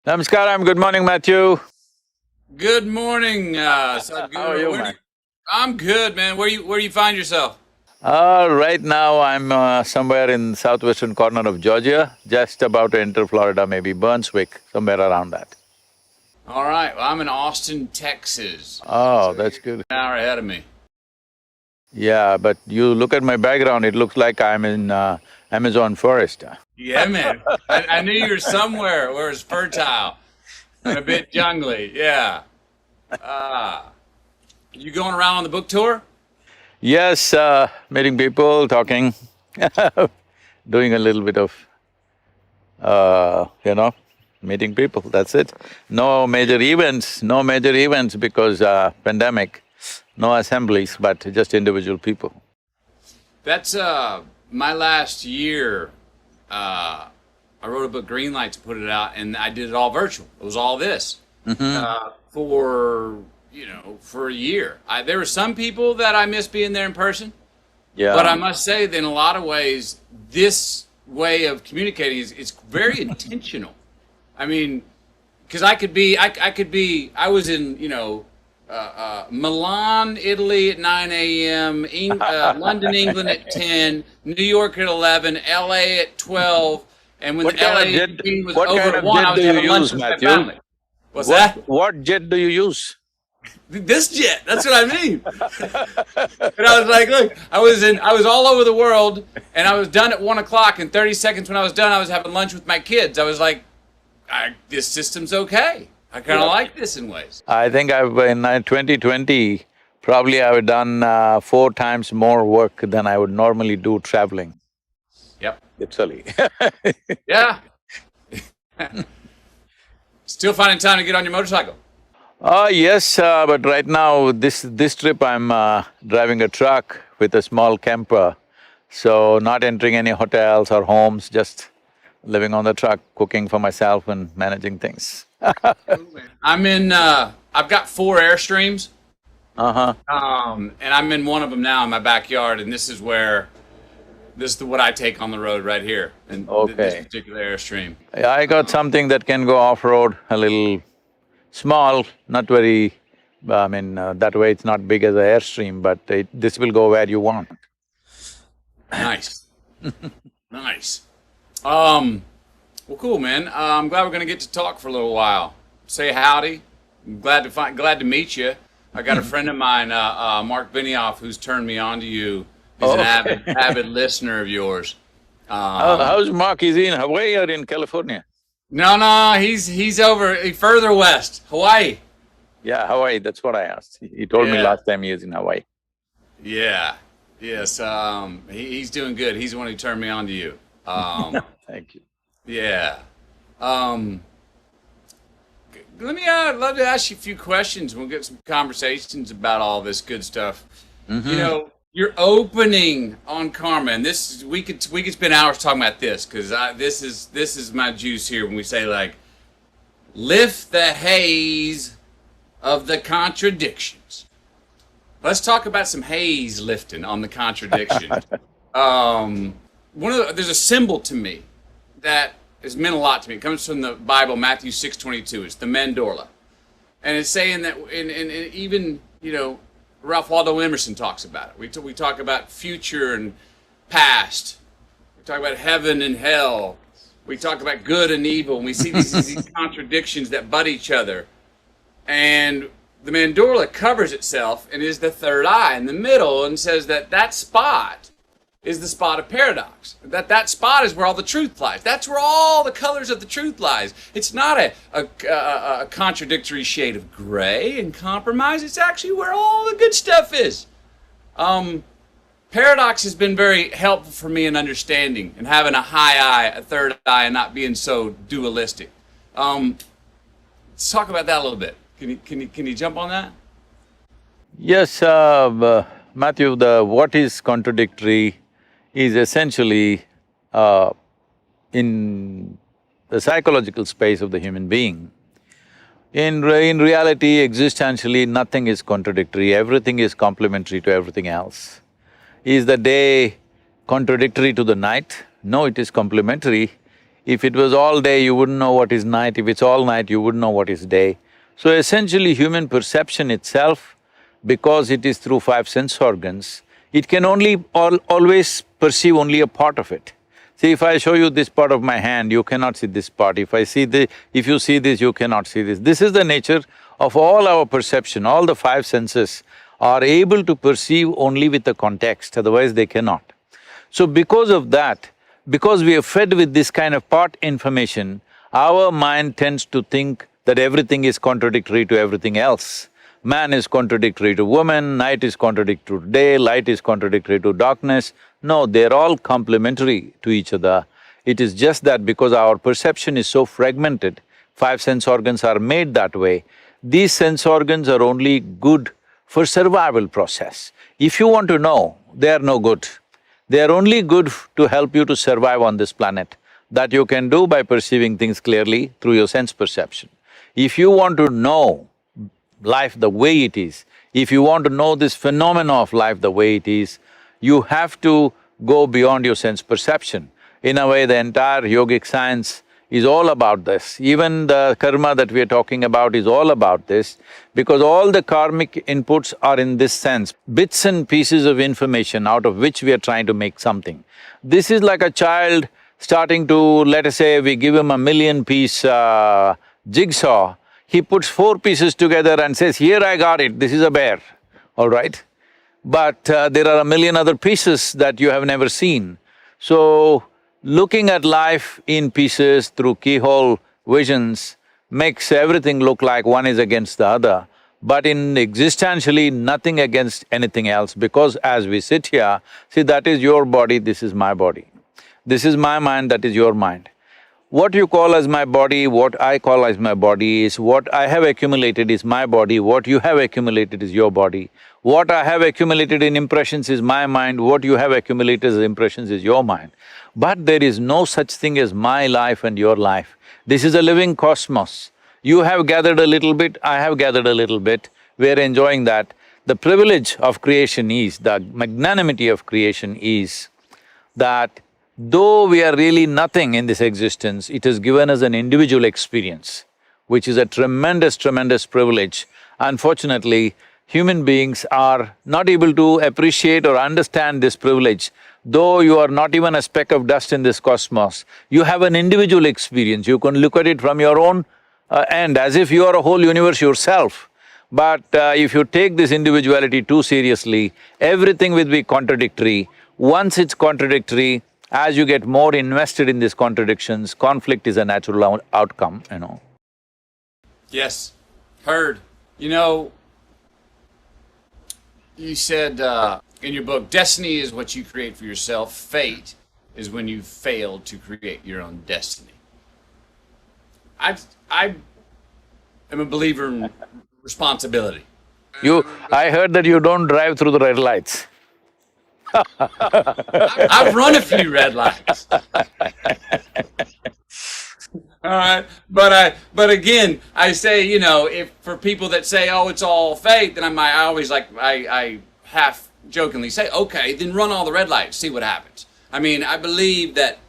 Namaskaram, good morning, Matthew. Good morning, Sadhguru. How are you, man? I'm good, man. Where do you find yourself? Right now I'm somewhere in southwestern corner of Georgia, just about to enter Florida, maybe Burnswick, somewhere around that. All right. Well, I'm in Austin, Texas, Oh, so that's you're good. an hour ahead of me. Yeah, but you look at my background, it looks like I'm in Amazon forest. Yeah, man. I knew you were somewhere where it's fertile and a bit jungly. Yeah. Uh, you going around on the book tour? Yes, meeting people, talking, doing a little bit of, meeting people, that's it. No major events because pandemic, no assemblies, but just individual people. That's my last year. I wrote a book, Greenlight, to put it out, and I did it all virtual. It was all this for a year. There were some people that I miss being there in person, but I Yeah. must say that in a lot of ways, this way of communicating is it's very intentional. I mean, because I was in Milan, Italy at 9 a.m., London, England at 10, New York at 11, LA at 12, and when What the kind of LA jet, meeting was what over kind at of 1, I jet was do you having lunch use, with my Matthew? family. What's that? What jet do you use? This jet. That's what I mean. And I was like, look, I was all over the world, and I was done at 1 o'clock. In 30 seconds, when I was done, I was having lunch with my kids. I was like, this system's okay. I kind of like this in ways. I think I've, in 2020, probably I've done 4 times more work than I would normally do traveling, Yep. literally. Yeah. Still finding time to get on your motorcycle. Yes, but right now, this trip I'm driving a truck with a small camper, so not entering any hotels or homes, just living on the truck, cooking for myself and managing things. I've got 4 Airstreams, Uh-huh. and I'm in one of them now in my backyard, and this is what I take on the road right here, and this Okay. particular Airstream. I got something that can go off-road, a little small, not very… that way it's not big as an Airstream, but this will go where you want. Nice. Nice. Well, cool, man. I'm glad we're gonna get to talk for a little while. Say howdy. I'm glad to meet you. I got a friend of mine, Mark Benioff, who's turned me on to you. He's an Okay. avid listener of yours. Um, How's Mark? Is he in Hawaii or in California? no, he's over further west, Hawaii. Yeah, Hawaii, that's what I asked. He told me Yeah, last time he was in Hawaii. yeah, yes. He's doing good. He's the one who turned me on to you. Thank you. Yeah. Um, Let me love to ask you a few questions. We'll get some conversations about all this good stuff. Your opening on karma, and this we could spend hours talking about this because this is my juice here when we say like lift the haze of the contradictions. Let's talk about some haze lifting on the contradiction. There's a symbol to me that has meant a lot to me. It comes from the Bible, Matthew 6:22. It's the mandorla, and it's saying that, and even Ralph Waldo Emerson talks about it. We talk about future and past. We talk about heaven and hell. We talk about good and evil, and we see these contradictions that butt each other. And the mandorla covers itself and is the third eye in the middle, and says that spot is the spot of paradox. That spot is where all the truth lies. That's where all the colors of the truth lies. It's not a contradictory shade of gray and compromise. It's actually where all the good stuff is. Paradox has been very helpful for me in understanding and having a high eye, a third eye, and not being so dualistic. Let's talk about that a little bit. Can you jump on that? Yes, Matthew, what is contradictory is essentially in the psychological space of the human being. In reality, existentially, nothing is contradictory, everything is complementary to everything else. Is the day contradictory to the night? No, it is complementary. If it was all day, you wouldn't know what is night. If it's all night, you wouldn't know what is day. So essentially, human perception itself, because it is through five sense organs, it can only always perceive only a part of it. See, if I show you this part of my hand, you cannot see this part. If you see this, you cannot see this. This is the nature of all our perception. All the five senses are able to perceive only with the context, otherwise they cannot. So because of that, because we are fed with this kind of part information, our mind tends to think that everything is contradictory to everything else. Man is contradictory to woman, night is contradictory to day, light is contradictory to darkness. No, they're all complementary to each other. It is just that because our perception is so fragmented, five sense organs are made that way. These sense organs are only good for survival process. If you want to know, they are no good. They are only good to help you to survive on this planet. That you can do by perceiving things clearly through your sense perception. If you want to know life the way it is, if you want to know this phenomena of life the way it is, you have to go beyond your sense perception. In a way, the entire yogic science is all about this. Even the karma that we are talking about is all about this, because all the karmic inputs are in this sense, bits and pieces of information out of which we are trying to make something. This is like a child starting to, let us say, we give him a 1,000,000-piece jigsaw, he puts 4 pieces together and says, here I got it, this is a bear, all right? But there are 1,000,000 other pieces that you have never seen. So, looking at life in pieces through keyhole visions makes everything look like one is against the other, but in existentially nothing against anything else, because as we sit here, see, that is your body, this is my body. This is my mind, that is your mind. What you call as my body, what I call as my body is what I have accumulated is my body, what you have accumulated is your body. What I have accumulated in impressions is my mind, what you have accumulated as impressions is your mind. But there is no such thing as my life and your life. This is a living cosmos. You have gathered a little bit, I have gathered a little bit, we're enjoying that. The privilege of creation is, the magnanimity of creation is that though we are really nothing in this existence, it has given us an individual experience, which is a tremendous, tremendous privilege. Unfortunately, human beings are not able to appreciate or understand this privilege. Though you are not even a speck of dust in this cosmos, you have an individual experience. You can look at it from your own end, as if you are a whole universe yourself. But if you take this individuality too seriously, everything will be contradictory. Once it's contradictory, as you get more invested in these contradictions, conflict is a natural outcome, you know. Yes, heard. You know, you said in your book, destiny is what you create for yourself, fate is when you fail to create your own destiny. I am a believer in responsibility. I heard that you don't drive through the red lights. I've run a few red lights. All right, but again, I say, you know, if for people that say, oh, it's all fate, then I always I half jokingly say, okay, then run all the red lights, see what happens. I mean, I believe that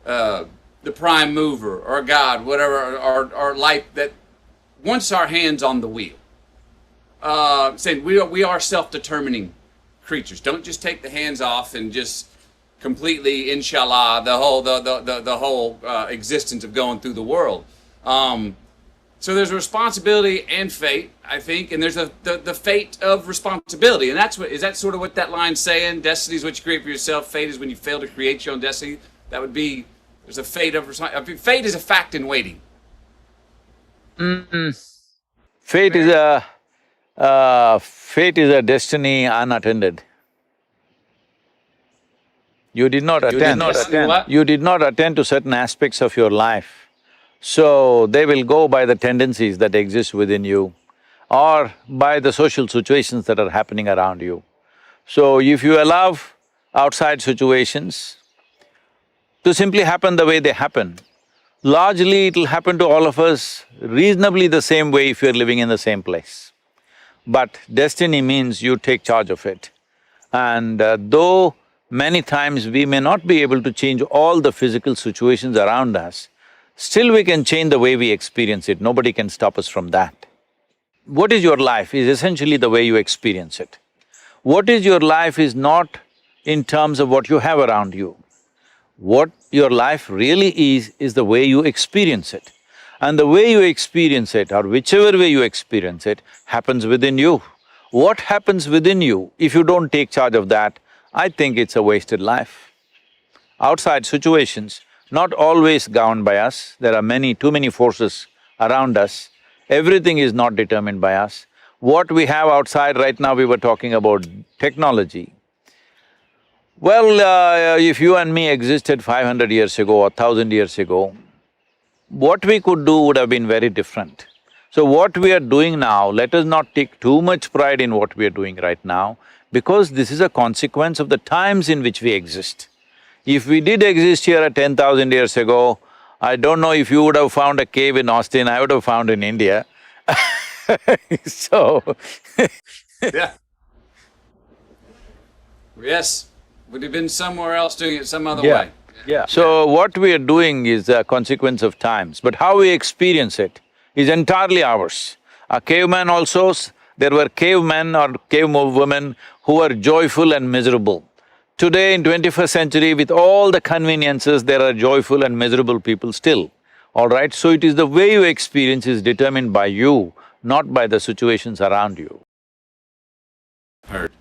the prime mover or God, whatever, or life, that once our hands on the wheel, saying we are self-determining creatures. Don't just take the hands off and just completely, inshallah, the whole existence of going through the world. So there's a responsibility and fate, I think, and there's the fate of responsibility, and is that sort of what that line's saying? Destiny is what you create for yourself. Fate is when you fail to create your own destiny. That would be, there's a fate of responsibility. Fate is a fact in waiting. Fate is a destiny unattended. You did not attend to certain aspects of your life, so they will go by the tendencies that exist within you or by the social situations that are happening around you. So if you allow outside situations to simply happen the way they happen, largely it'll happen to all of us reasonably the same way if you're living in the same place. But destiny means you take charge of it. And though Many times we may not be able to change all the physical situations around us, still we can change the way we experience it, nobody can stop us from that. What is your life is essentially the way you experience it. What is your life is not in terms of what you have around you. What your life really is the way you experience it. And the way you experience it, or whichever way you experience it, happens within you. What happens within you, if you don't take charge of that, I think it's a wasted life. Outside situations, not always governed by us, there are too many forces around us. Everything is not determined by us. What we have outside right now, we were talking about technology. Well, if you and me existed 500 years ago or 1000 years ago, what we could do would have been very different. So what we are doing now, let us not take too much pride in what we are doing right now, because this is a consequence of the times in which we exist. If we did exist here at 10,000 years ago, I don't know if you would have found a cave in Austin, I would have found in India. So Yeah. Yes, would have been somewhere else doing it some other way. Yeah. So what we are doing is a consequence of times, but how we experience it is entirely ours. A caveman also, there were cavemen or cavewomen who were joyful and miserable. Today in 21st century, with all the conveniences, there are joyful and miserable people still, all right? So it is the way you experience is determined by you, not by the situations around you. Heard,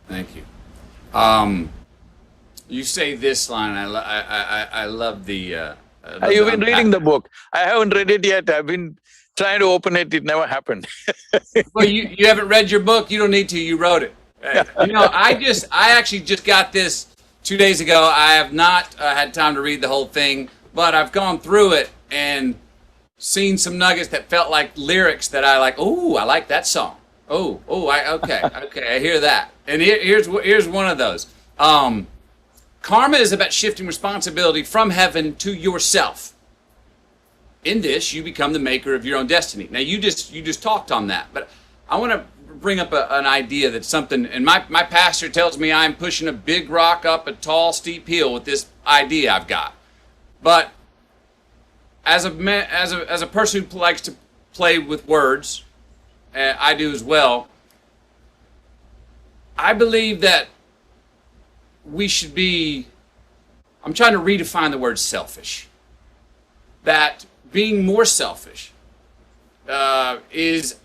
thank you. You say this line, I love the… You've been reading the book. I haven't read it yet, I've been trying to open it, it never happened. Well, you haven't read your book, you don't need to, you wrote it. You know, I actually just got this 2 days ago. I have not had time to read the whole thing, but I've gone through it and seen some nuggets that felt like lyrics that I like, oh, I like that song. Okay, I hear that. And here's one of those. Karma is about shifting responsibility from heaven to yourself. In this, you become the maker of your own destiny. Now, you just talked on that, but I want to bring up an idea that's something, and my pastor tells me I'm pushing a big rock up a tall, steep hill with this idea I've got. But as a person who likes to play with words, I do as well, I believe that we should be… I'm trying to redefine the word selfish. That being more selfish is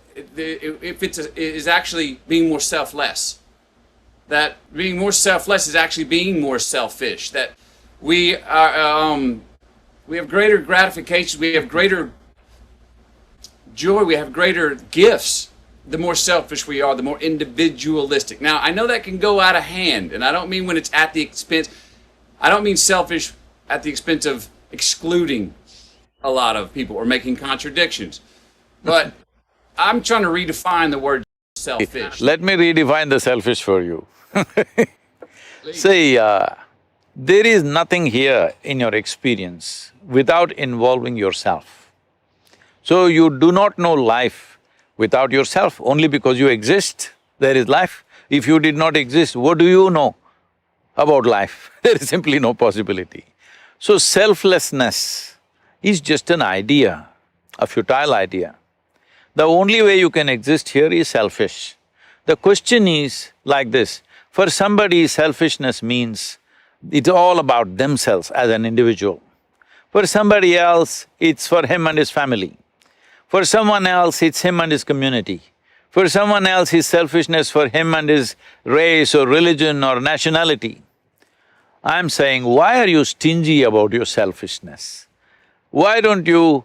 actually being more selfless. That being more selfless is actually being more selfish. That we have greater gratification, we have greater joy, we have greater gifts. The more selfish we are, the more individualistic. Now, I know that can go out of hand, and I don't mean when it's at the expense… I don't mean selfish at the expense of excluding a lot of people or making contradictions. But I'm trying to redefine the word selfish. Let me redefine the selfish for you. See, there is nothing here in your experience without involving yourself. So you do not know life without yourself. Only because you exist, there is life. If you did not exist, what do you know about life? There is simply no possibility. So selflessness is just an idea, a futile idea. The only way you can exist here is selfish. The question is like this, for somebody selfishness means it's all about themselves as an individual. For somebody else, it's for him and his family. For someone else, it's him and his community. For someone else, his selfishness for him and his race or religion or nationality. I'm saying, why are you stingy about your selfishness? Why don't you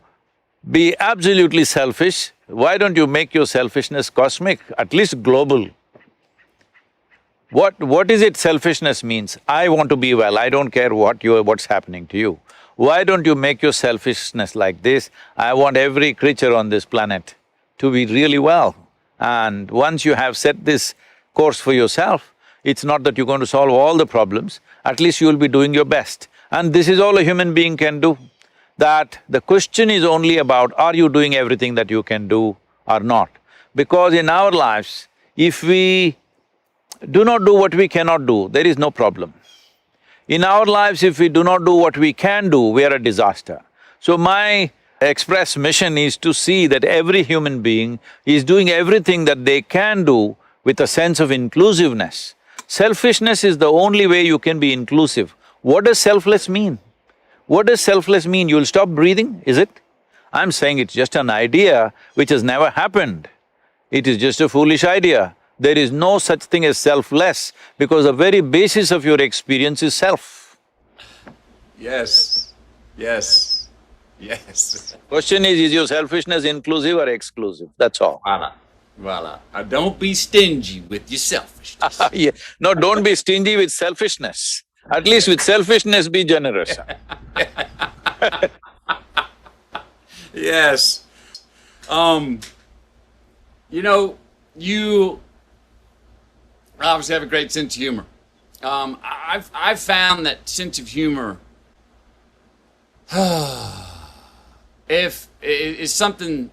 be absolutely selfish? Why don't you make your selfishness cosmic, at least global? What is it selfishness means? I want to be well, I don't care what's happening to you. Why don't you make your selfishness like this? I want every creature on this planet to be really well. And once you have set this course for yourself, it's not that you're going to solve all the problems, at least you'll be doing your best. And this is all a human being can do. That the question is only about, are you doing everything that you can do or not? Because in our lives, if we do not do what we cannot do, there is no problem. In our lives, if we do not do what we can do, we are a disaster. So my express mission is to see that every human being is doing everything that they can do with a sense of inclusiveness. Selfishness is the only way you can be inclusive. What does selfless mean? What does selfless mean? You'll stop breathing, is it? I'm saying it's just an idea which has never happened. It is just a foolish idea. There is no such thing as selfless because the very basis of your experience is self. Yes, yes, yes. Question is your selfishness inclusive or exclusive? That's all. Voila, voila. Now don't be stingy with your selfishness. Yeah. No, don't be stingy with selfishness. At least with selfishness, be generous. Yes. You know, you obviously have a great sense of humor. I've found that sense of humor if is something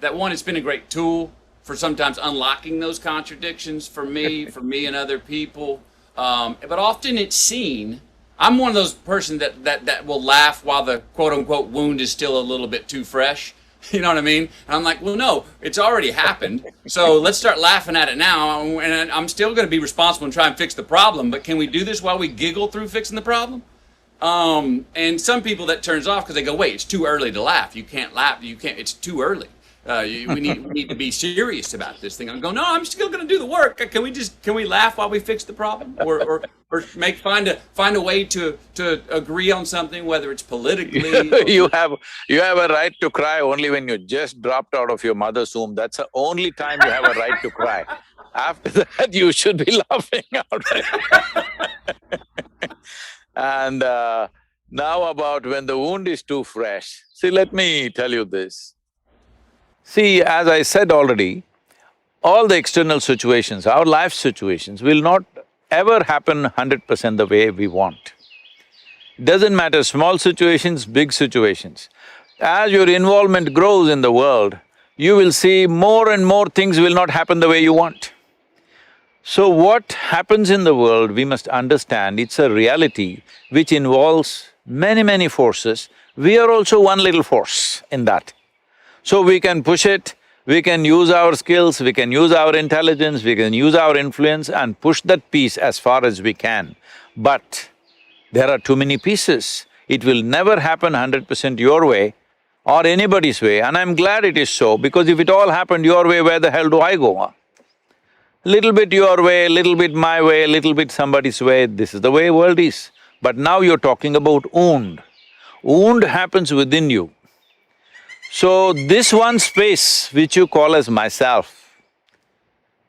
that one, it's been a great tool for sometimes unlocking those contradictions for me and other people. But often it's seen. I'm one of those person that will laugh while the quote unquote wound is still a little bit too fresh. You know what I mean? And I'm like, well, no, it's already happened. So let's start laughing at it now. And I'm still going to be responsible and try and fix the problem. But can we do this while we giggle through fixing the problem? And some people that turns off because they go, wait, it's too early to laugh. You can't laugh. You can't. It's too early. We need to be serious about this thing. I'm going, no, I'm still going to do the work. Can we laugh while we fix the problem, or find a way to agree on something, whether it's politically. You have a right to cry only when you just dropped out of your mother's womb. That's the only time you have a right to cry. After that, you should be laughing out. And now about when the wound is too fresh. See, let me tell you this. See, as I said already, all the external situations, our life situations will not ever happen 100% the way we want. Doesn't matter, small situations, big situations. As your involvement grows in the world, you will see more and more things will not happen the way you want. So what happens in the world, we must understand, it's a reality which involves many forces. We are also one little force in that. So we can push it, we can use our skills, we can use our intelligence, we can use our influence and push that piece as far as we can. But there are too many pieces. It will never happen 100% your way or anybody's way, and I'm glad it is so, because if it all happened your way, where the hell do I go, huh? Little bit your way, little bit my way, little bit somebody's way, this is the way world is. But now you're talking about wound. Wound happens within you. So this one space which you call as myself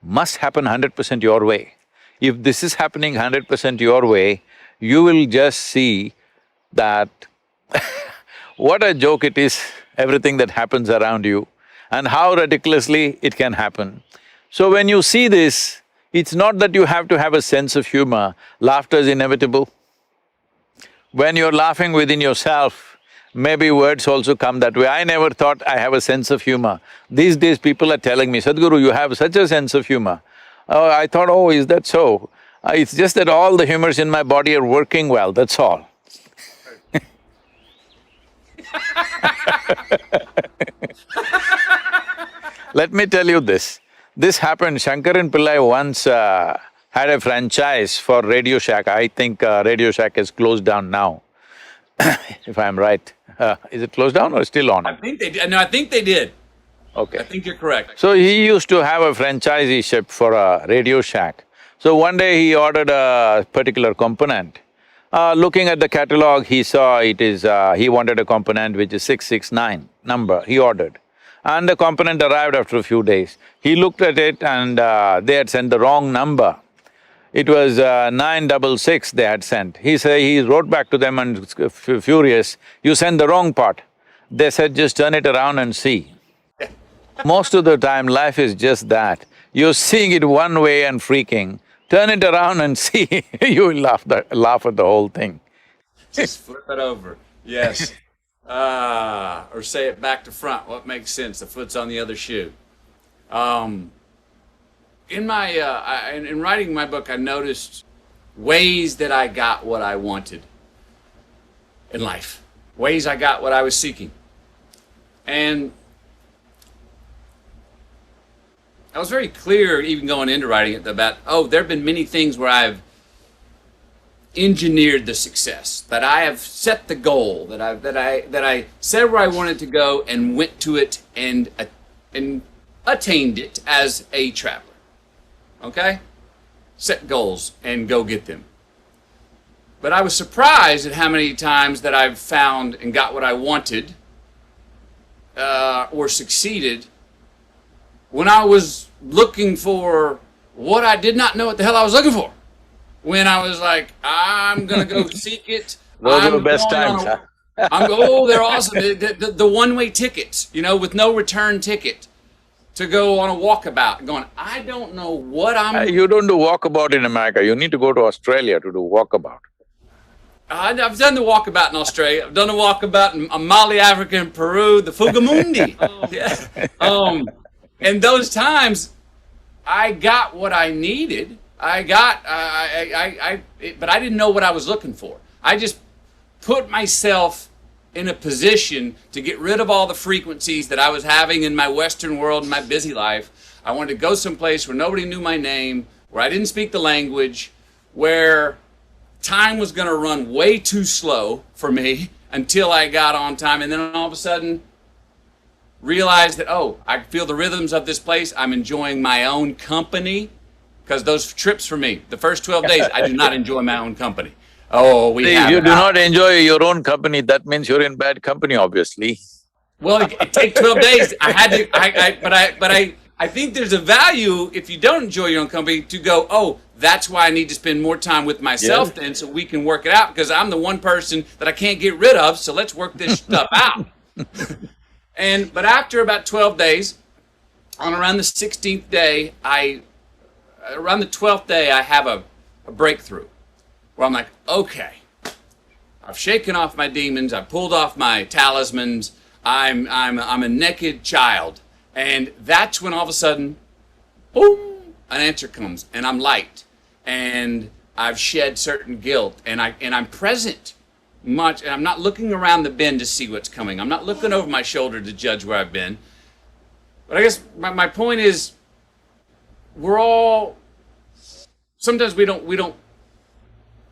must happen 100% your way. If this is happening 100% your way, you will just see that what a joke it is, everything that happens around you and how ridiculously it can happen. So when you see this, it's not that you have to have a sense of humor, laughter is inevitable. When you're laughing within yourself, maybe words also come that way. I never thought I have a sense of humor. These days people are telling me, Sadhguru, you have such a sense of humor. Oh, I thought, oh, is that so? It's just that all the humors in my body are working well, that's all. Let me tell you this. This happened, Shankaran Pillai once had a franchise for Radio Shack. I think Radio Shack is closed down now, if I'm right. Is it closed down or still on? I think they did. No, I think they did. Okay. I think you're correct. So he used to have a franchisee-ship for a Radio Shack. So one day he ordered a particular component. Looking at the catalog, he saw it is… he wanted a component which is 669 number, he ordered. And the component arrived after a few days. He looked at it and they had sent the wrong number. It was 966 they had sent. He wrote back to them and furious, you sent the wrong part. They said, just turn it around and see. Most of the time life is just that. You're seeing it one way and freaking, turn it around and see, you will laugh at the whole thing. Just flip it over, yes. Or say it back to front, what makes sense, the foot's on the other shoe. in my in writing my book, I noticed ways that I got what I wanted in life, ways I got what I was seeking, and I was very clear, even going into writing it, about there have been many things where I've engineered the success, that I have set the goal, that I said where I wanted to go and went to it and attained it as a traveler. Okay? Set goals and go get them. But I was surprised at how many times that I've found and got what I wanted or succeeded when I was looking for what I did not know what the hell I was looking for. When I was like, I'm going to go seek it. Those are the best times, huh? They're awesome. The one-way tickets, with no return ticket to go on a walkabout. Going, I don't know what I'm... You don't do walkabout in America. You need to go to Australia to do walkabout. I've done the walkabout in Australia. I've done the walkabout in Mali, Africa, and Peru, the Fugamundi. Yeah. And those times, I got what I needed. But I didn't know what I was looking for. I just put myself in a position to get rid of all the frequencies that I was having in my Western world and my busy life. I wanted to go someplace where nobody knew my name, where I didn't speak the language, where time was going to run way too slow for me until I got on time, and then all of a sudden realized that, I feel the rhythms of this place. I'm enjoying my own company. Because those trips for me, the first 12 days, I do not enjoy my own company. If you do not enjoy your own company, that means you're in bad company, obviously. Well, it takes 12 days. I had to, I think there's a value if you don't enjoy your own company to go, that's why I need to spend more time with myself then, so we can work it out, because I'm the one person that I can't get rid of, so let's work this stuff out. But after about 12 days, on around the 16th day, around the 12th day, I have a breakthrough where I'm like, okay, I've shaken off my demons, I've pulled off my talismans, I'm a naked child. And that's when all of a sudden, boom, an answer comes, and I'm light, and I've shed certain guilt, and I'm present much, and I'm not looking around the bend to see what's coming. I'm not looking over my shoulder to judge where I've been. But I guess my point is, we're all, sometimes we don't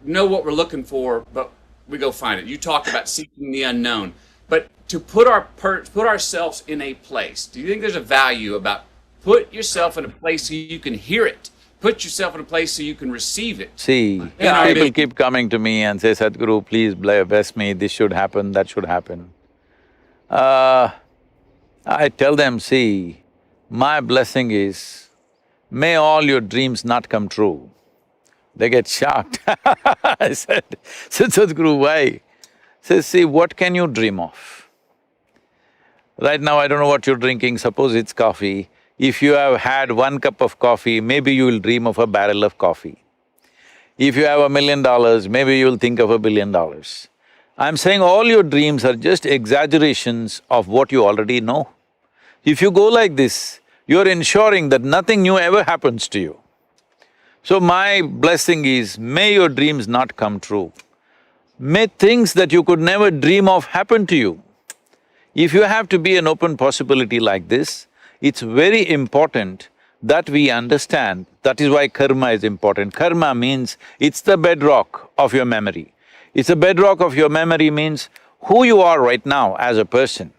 know what we're looking for, but we go find it. You talk about seeking the unknown, but to put ourselves in a place, do you think there's a value about put yourself in a place so you can hear it? Put yourself in a place so you can receive it. See, people keep coming to me and say, Sadhguru, please bless me, this should happen, that should happen. I tell them, see, my blessing is, may all your dreams not come true. They get shocked. I said, Sadhguru, why? Says, see, what can you dream of? Right now, I don't know what you're drinking, suppose it's coffee. If you have had 1 cup of coffee, maybe you will dream of a barrel of coffee. If you have $1 million, maybe you'll think of $1 billion. I'm saying all your dreams are just exaggerations of what you already know. If you go like this, you're ensuring that nothing new ever happens to you. So my blessing is, may your dreams not come true. May things that you could never dream of happen to you. If you have to be an open possibility like this, it's very important that we understand, that is why karma is important. Karma means it's the bedrock of your memory. It's the bedrock of your memory means who you are right now as a person.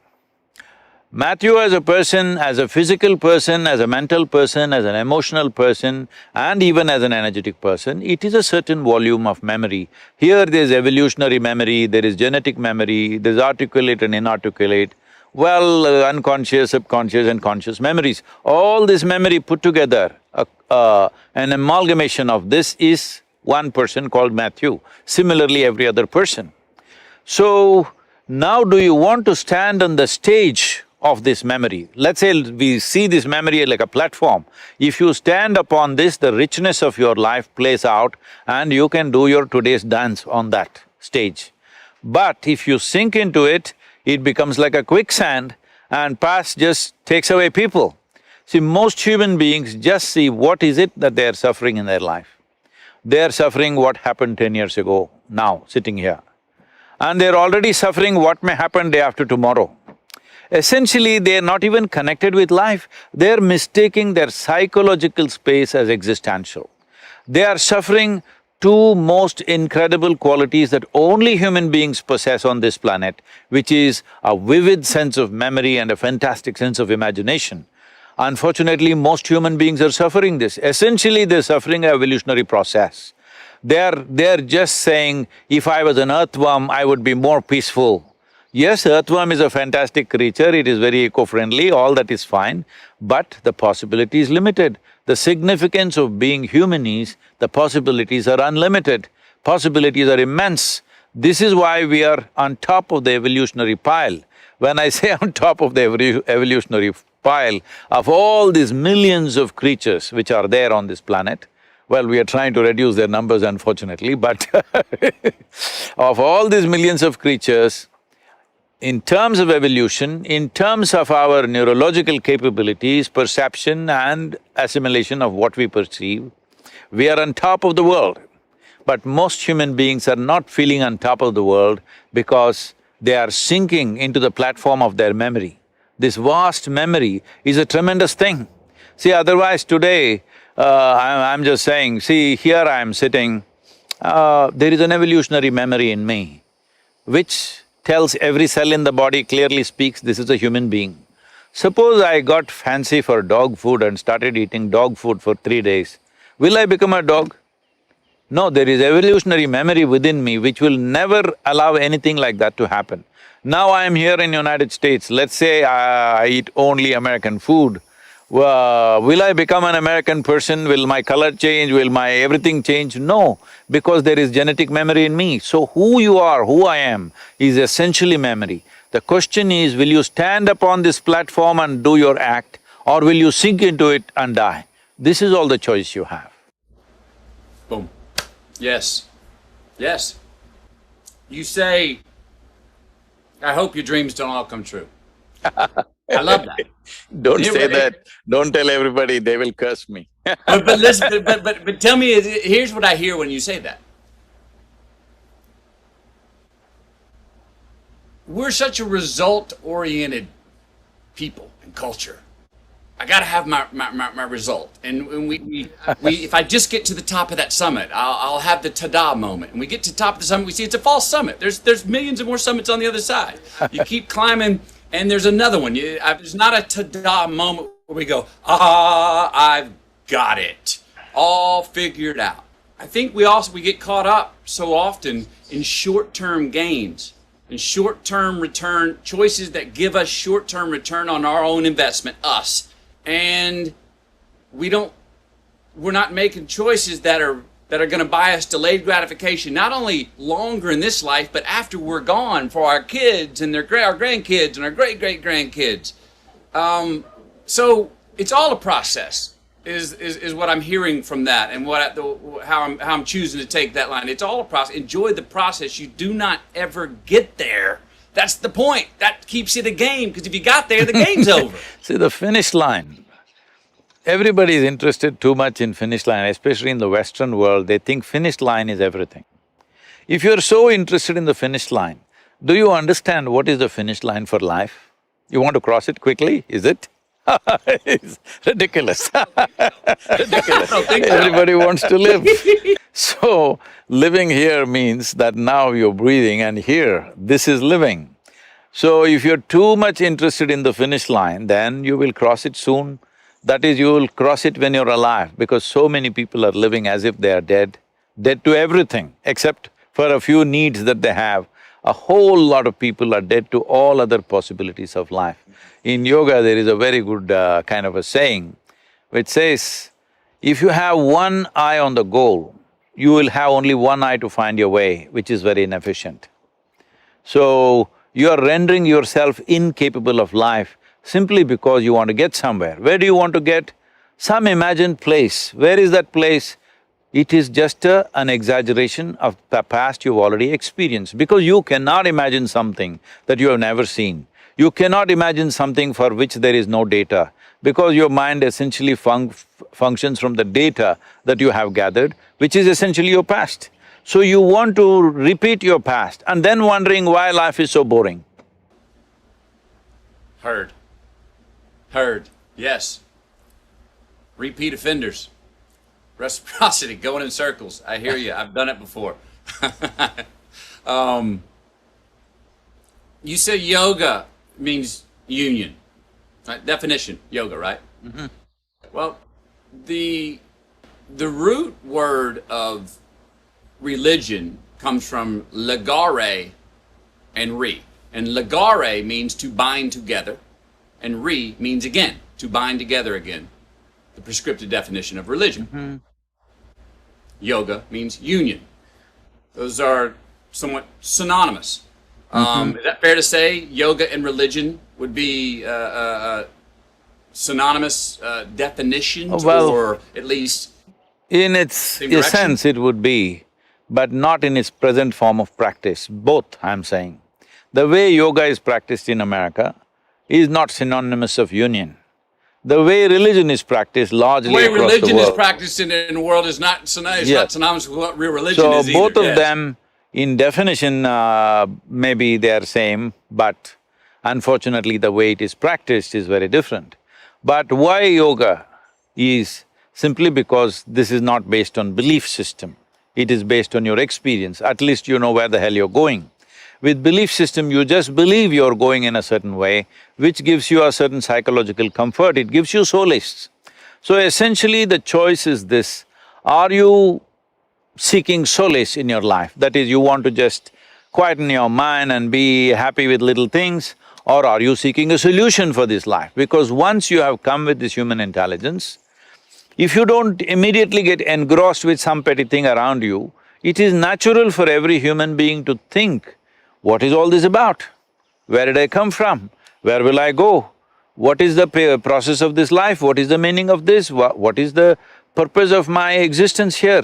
Matthew as a person, as a physical person, as a mental person, as an emotional person, and even as an energetic person, it is a certain volume of memory. Here there's evolutionary memory, there is genetic memory, there's articulate and inarticulate, unconscious, subconscious and conscious memories. All this memory put together, an amalgamation of this is one person called Matthew, similarly every other person. So, now do you want to stand on the stage of this memory? Let's say we see this memory like a platform. If you stand upon this, the richness of your life plays out and you can do your today's dance on that stage. But if you sink into it, it becomes like a quicksand and past just takes away people. See, most human beings just see what is it that they are suffering in their life. They are suffering what happened 10 years ago, now, sitting here. And they're already suffering what may happen day after tomorrow. Essentially, they're not even connected with life, they're mistaking their psychological space as existential. They are suffering two most incredible qualities that only human beings possess on this planet, which is a vivid sense of memory and a fantastic sense of imagination. Unfortunately, most human beings are suffering this. Essentially, they're suffering an evolutionary process. They're just saying, if I was an earthworm, I would be more peaceful. Yes, earthworm is a fantastic creature, it is very eco-friendly, all that is fine, but the possibility is limited. The significance of being human is, the possibilities are unlimited, possibilities are immense. This is why we are on top of the evolutionary pile. When I say on top of the evolutionary pile of all these millions of creatures which are there on this planet, well, we are trying to reduce their numbers unfortunately, but of all these millions of creatures, in terms of evolution, in terms of our neurological capabilities, perception and assimilation of what we perceive, we are on top of the world. But most human beings are not feeling on top of the world because they are sinking into the platform of their memory. This vast memory is a tremendous thing. See, otherwise today, I'm just saying, see, here I am sitting, there is an evolutionary memory in me, which tells every cell in the body, clearly speaks, this is a human being. Suppose I got fancy for dog food and started eating dog food for 3 days, will I become a dog? No, there is evolutionary memory within me which will never allow anything like that to happen. Now I am here in United States, let's say I eat only American food, will I become an American person? Will my color change? Will my everything change? No, because there is genetic memory in me. So who you are, who I am, is essentially memory. The question is, will you stand upon this platform and do your act, or will you sink into it and die? This is all the choice you have. Boom. Yes. Yes. You say, I hope your dreams don't all come true. I love that. Don't say that, don't tell everybody, they will curse me. but listen, but tell me, here's what I hear when you say that. We're such a result-oriented people and culture. I gotta have my result. And we if I just get to the top of that summit, I'll have the ta-da moment. And we get to the top of the summit, we see it's a false summit. There's millions of more summits on the other side. You keep climbing, and there's another one. There's not a ta-da moment where we go, I've got it, all figured out. I think we get caught up so often in short-term gains and short-term return, choices that give us short-term return on our own investment, us. And we're not making choices that are gonna buy us delayed gratification, not only longer in this life, but after we're gone, for our kids and our grandkids and our great-great-grandkids. So it's all a process, is what I'm hearing from that, and how I'm choosing to take that line. It's all a process. Enjoy the process. You do not ever get there. That's the point. That keeps it a game, because if you got there, the game's over. See, the finish line, everybody is interested too much in finish line, especially in the Western world, they think finish line is everything. If you're so interested in the finish line, do you understand what is the finish line for life? You want to cross it quickly, is it? It's ridiculous. Ridiculous. Everybody wants to live. So, living here means that now you're breathing, and here, this is living. So, if you're too much interested in the finish line, then you will cross it soon. That is, you will cross it when you're alive, because so many people are living as if they are dead, dead to everything, except for a few needs that they have. A whole lot of people are dead to all other possibilities of life. In yoga, there is a very good kind of a saying, which says, if you have one eye on the goal, you will have only one eye to find your way, which is very inefficient. So, you are rendering yourself incapable of life simply because you want to get somewhere. Where do you want to get? Some imagined place. Where is that place? It is just an exaggeration of the past you've already experienced, because you cannot imagine something that you have never seen. You cannot imagine something for which there is no data, because your mind essentially functions from the data that you have gathered, which is essentially your past. So you want to repeat your past and then wondering why life is so boring. Heard. Heard. Yes. Repeat offenders. Reciprocity, going in circles. I hear you. I've done it before. You say yoga means union. Right? Definition, yoga, right? Mm-hmm. Well, the root word of religion comes from legare and re. And legare means to bind together, and re means again, to bind together again. The prescriptive definition of religion. Mm-hmm. Yoga means union. Those are somewhat synonymous. Is that fair to say yoga and religion would be synonymous definitions, Well, or at least in its same direction? essence it would be, but not in its present form of practice, both I'm saying. The way yoga is practiced in America is not synonymous of union. The way religion is practiced largely The way across the religion is world. practiced in the world is not synonymous, Yes. not synonymous with what real religion So is either. both of Yes. them in definition, maybe they are same, but unfortunately the way it is practiced is very different. But why yoga is simply because this is not based on belief system, it is based on your experience, at least you know where the hell you're going. With belief system, you just believe you're going in a certain way, which gives you a certain psychological comfort, it gives you solace. So essentially the choice is this, are you seeking solace in your life? That is, you want to just quieten your mind and be happy with little things, or are you seeking a solution for this life? Because once you have come with this human intelligence, if you don't immediately get engrossed with some petty thing around you, it is natural for every human being to think, what is all this about? Where did I come from? Where will I go? What is the process of this life? What is the meaning of this? What is the purpose of my existence here?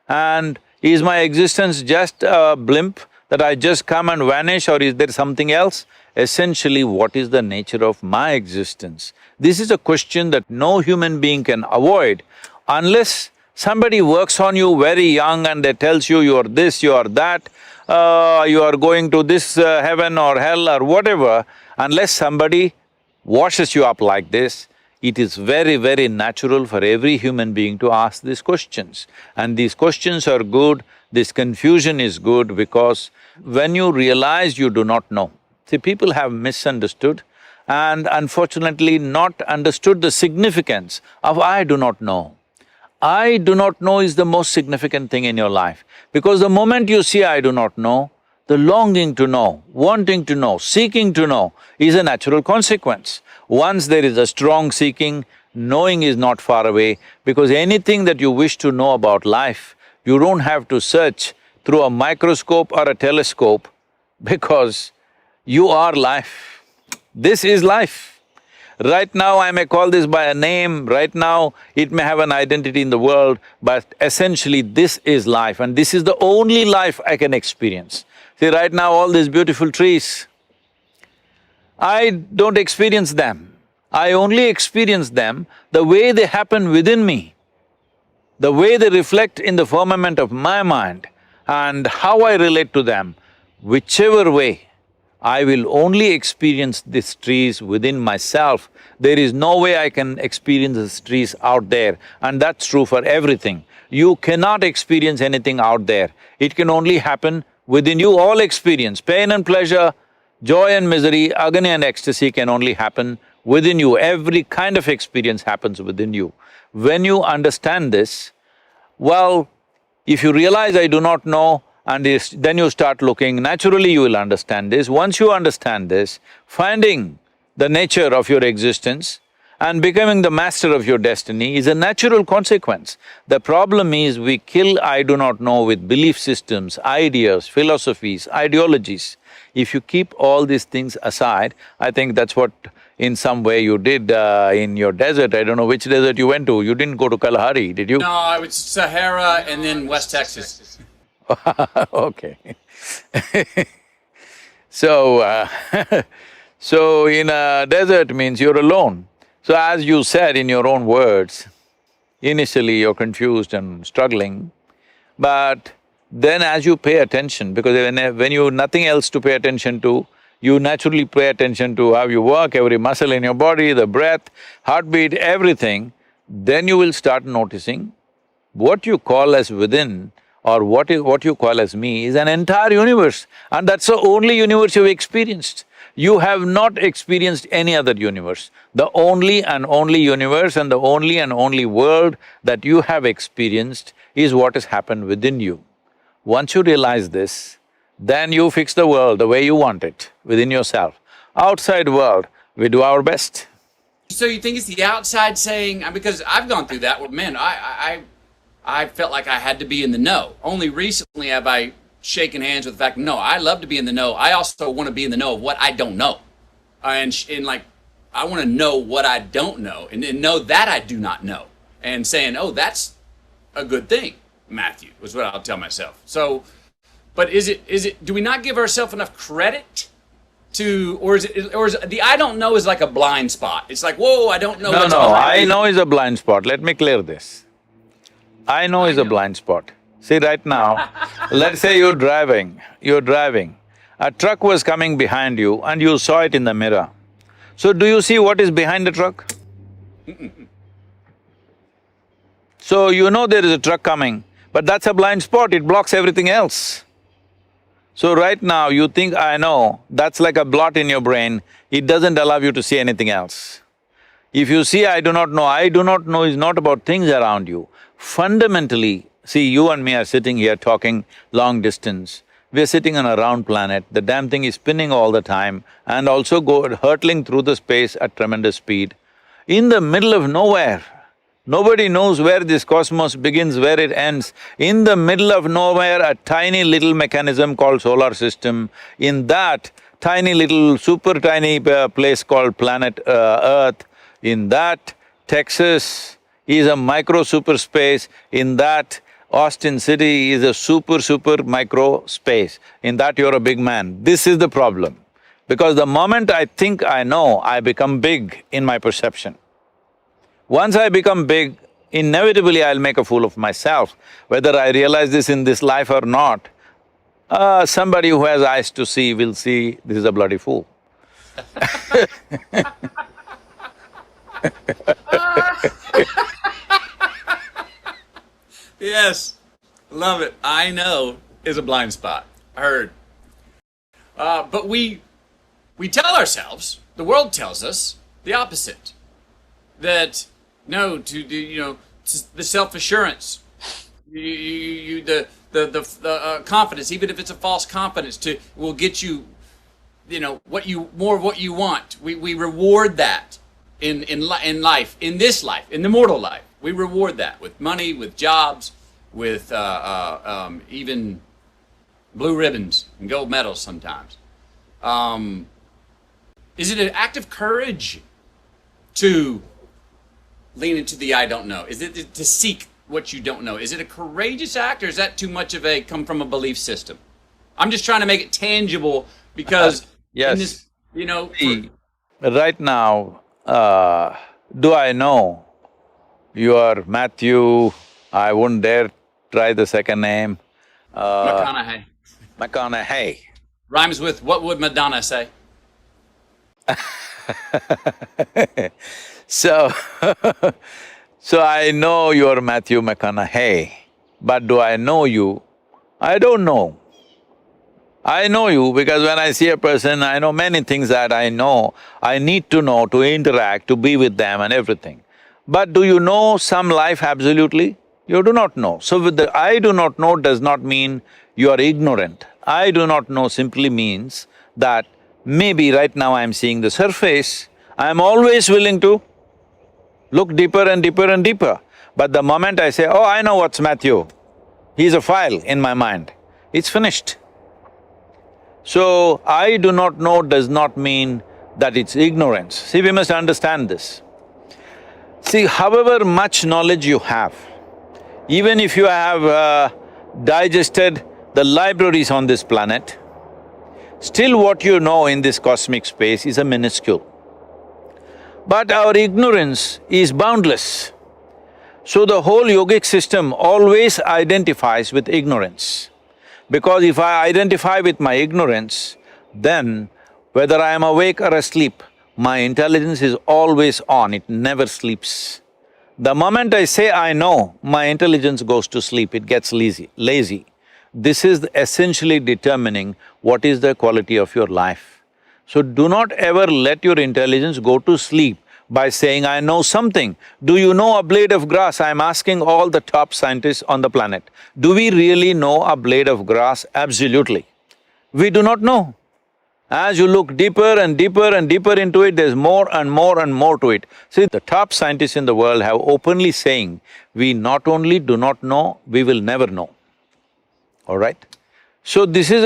And is my existence just a blimp that I just come and vanish, or is there something else? Essentially, what is the nature of my existence? This is a question that no human being can avoid unless somebody works on you very young and they tells you are this, you are that, you are going to this heaven or hell or whatever. Unless somebody washes you up like this, it is very, very natural for every human being to ask these questions. And these questions are good, this confusion is good, because when you realize you do not know, see, people have misunderstood and unfortunately not understood the significance of I do not know. I do not know is the most significant thing in your life, because the moment you see I do not know, the longing to know, wanting to know, seeking to know is a natural consequence. Once there is a strong seeking, knowing is not far away, because anything that you wish to know about life, you don't have to search through a microscope or a telescope, because you are life. This is life. Right now I may call this by a name, right now it may have an identity in the world, but essentially this is life, and this is the only life I can experience. See, right now all these beautiful trees, I don't experience them. I only experience them the way they happen within me, the way they reflect in the firmament of my mind, and how I relate to them. Whichever way, I will only experience these trees within myself. There is no way I can experience these trees out there, and that's true for everything. You cannot experience anything out there, it can only happen within you. All experience, pain and pleasure, joy and misery, agony and ecstasy can only happen within you. Every kind of experience happens within you. When you understand this, well, if you realize I do not know, and then you start looking, naturally you will understand this. Once you understand this, finding the nature of your existence and becoming the master of your destiny is a natural consequence. The problem is we kill I do not know with belief systems, ideas, philosophies, ideologies. If you keep all these things aside, I think that's what in some way you did in your desert. I don't know which desert you went to. You didn't go to Kalahari, did you? No, I was Sahara and then West Texas. Okay. So, So in a desert means you're alone. So as you said in your own words, initially you're confused and struggling, but then as you pay attention, because when you nothing else to pay attention to, you naturally pay attention to how you work, every muscle in your body, the breath, heartbeat, everything, then you will start noticing what you call as within or what you call as me is an entire universe, and that's the only universe you've experienced. You have not experienced any other universe. The only and only universe and the only and only world that you have experienced is what has happened within you. Once you realize this, then you fix the world the way you want it, within yourself. Outside world, we do our best. So you think it's the outside saying, because I've gone through that where, man, I felt like I had to be in the know. Only recently have I shaken hands with the fact, no, I love to be in the know. I also want to be in the know of what I don't know. And like, I want to know what I don't know and know that I do not know. And saying, oh, that's a good thing, Matthew, was what I'll tell myself. So, but is it, do we not give ourselves enough credit to, or is the I don't know is like a blind spot? It's like, whoa, I don't know. No, I know is a blind spot. Let me clear this. I know is a blind spot. See, right now, let's say you're driving, a truck was coming behind you and you saw it in the mirror. So do you see what is behind the truck? So you know there is a truck coming, but that's a blind spot, it blocks everything else. So right now you think, I know, that's like a blot in your brain, it doesn't allow you to see anything else. If you see I do not know is not about things around you. Fundamentally, see, you and me are sitting here talking long distance. We're sitting on a round planet, the damn thing is spinning all the time and also hurtling through the space at tremendous speed. In the middle of nowhere, nobody knows where this cosmos begins, where it ends. In the middle of nowhere, a tiny little mechanism called solar system. In that tiny little, super tiny place called planet Earth, in that Texas is a micro super space, in that Austin City is a super micro space, in that you're a big man. This is the problem. Because the moment I think I know, I become big in my perception. Once I become big, inevitably I'll make a fool of myself. Whether I realize this in this life or not, somebody who has eyes to see will see this is a bloody fool. Yes, love it. I know is a blind spot. Heard. But we tell ourselves, the world tells us the opposite. That no, the self-assurance, the confidence, even if it's a false confidence, will get you, what you want. We reward that in life, in this life, in the mortal life. We reward that with money, with jobs, with even blue ribbons and gold medals sometimes. Is it an act of courage to lean into the I don't know? Is it to seek what you don't know? Is it a courageous act, or is that too much of a come from a belief system? I'm just trying to make it tangible because yes. in this, Right now, do I know you are Matthew, I wouldn't dare try the second name. McConaughey. McConaughey. Rhymes with what would Madonna say? So, so I know you're Matthew McConaughey, but do I know you? I don't know. I know you because when I see a person, I know many things that I know, I need to know to interact, to be with them and everything. But do you know some life absolutely? You do not know. So with the I do not know does not mean you are ignorant. I do not know simply means that maybe right now I'm seeing the surface, I'm always willing to look deeper and deeper and deeper. But the moment I say, oh, I know what's Matthew, he's a file in my mind, it's finished. So, I do not know does not mean that it's ignorance. See, we must understand this. See, however much knowledge you have, even if you have digested the libraries on this planet, Still what you know in this cosmic space is a minuscule. But our ignorance is boundless. So the whole yogic system always identifies with ignorance. Because if I identify with my ignorance, then whether I am awake or asleep, my intelligence is always on, it never sleeps. The moment I say I know, my intelligence goes to sleep, it gets lazy. This is essentially determining what is the quality of your life. So do not ever let your intelligence go to sleep by saying, I know something. Do you know a blade of grass? I'm asking all the top scientists on the planet. Do we really know a blade of grass? Absolutely. We do not know. As you look deeper and deeper and deeper into it, there's more and more and more to it. See, the top scientists in the world have openly saying, we not only do not know, we will never know. All right? So this is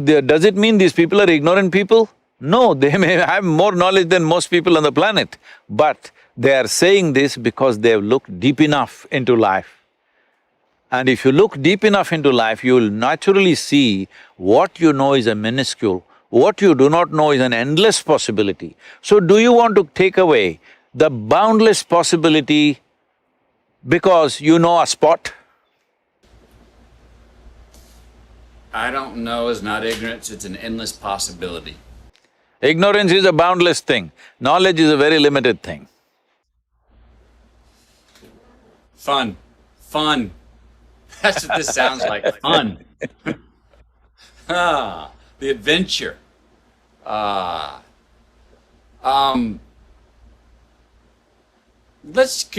does it mean these people are ignorant people? No, they may have more knowledge than most people on the planet, but they are saying this because they have looked deep enough into life. And if you look deep enough into life, you will naturally see what you know is a minuscule, what you do not know is an endless possibility. So do you want to take away the boundless possibility because you know a spot? I don't know is not ignorance, it's an endless possibility. Ignorance is a boundless thing, knowledge is a very limited thing. Fun. Fun. That's what this sounds like, fun. The adventure. Can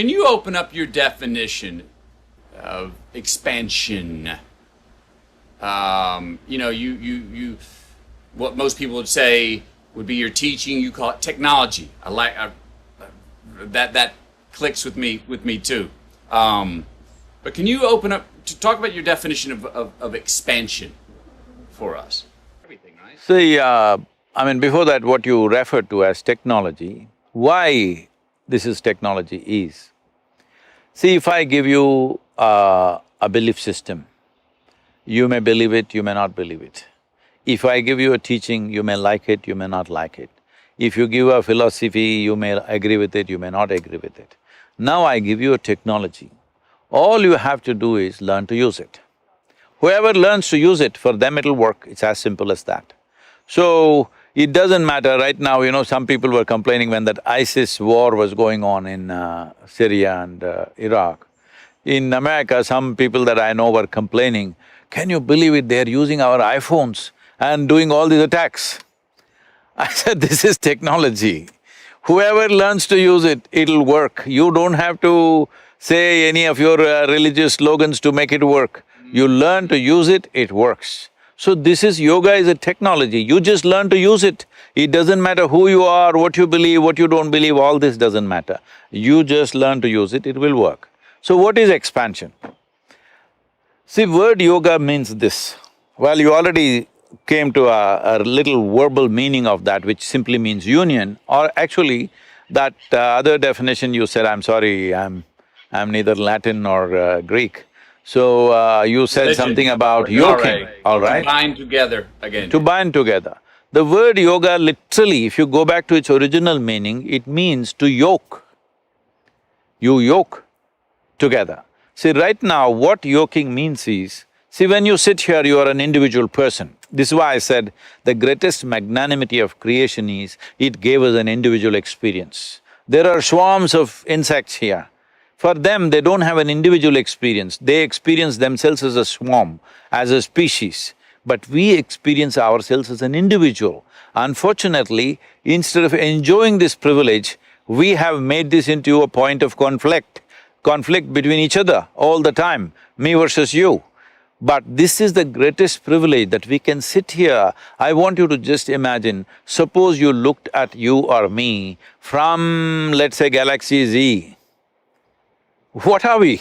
you open up your definition of expansion? What most people would say would be your teaching, you call it technology. That clicks with me too. But can you open up to talk about your definition of expansion for us? Everything, right? See, before that, what you referred to as technology, why this is technology is, see, if I give you a belief system, you may believe it, you may not believe it. If I give you a teaching, you may like it, you may not like it. If you give a philosophy, you may agree with it, you may not agree with it. Now I give you a technology. All you have to do is learn to use it. Whoever learns to use it, for them it'll work, it's as simple as that. So, it doesn't matter, right now, some people were complaining when that ISIS war was going on in Syria and Iraq. In America, some people that I know were complaining, can you believe it, they're using our iPhones and doing all these attacks. I said, this is technology. Whoever learns to use it, it'll work. You don't have to say any of your religious slogans to make it work. You learn to use it, it works. So this is… yoga is a technology, you just learn to use it. It doesn't matter who you are, what you believe, what you don't believe, all this doesn't matter. You just learn to use it, it will work. So what is expansion? See, word yoga means this. Well, you already came to a little verbal meaning of that, which simply means union, or actually that other definition you said, I'm sorry, I'm neither Latin nor Greek. So you said Religion. something about yoking, all right? To bind together again. To bind together. The word yoga literally, if you go back to its original meaning, it means to yoke. You yoke together. See, right now what yoking means is, see, when you sit here, you are an individual person. This is why I said the greatest magnanimity of creation is, it gave us an individual experience. There are swarms of insects here. For them, they don't have an individual experience, they experience themselves as a swarm, as a species. But we experience ourselves as an individual. Unfortunately, instead of enjoying this privilege, we have made this into a point of conflict between each other all the time, me versus you. But this is the greatest privilege that we can sit here. I want you to just imagine, suppose you looked at you or me from, let's say, Galaxy Z. What are we?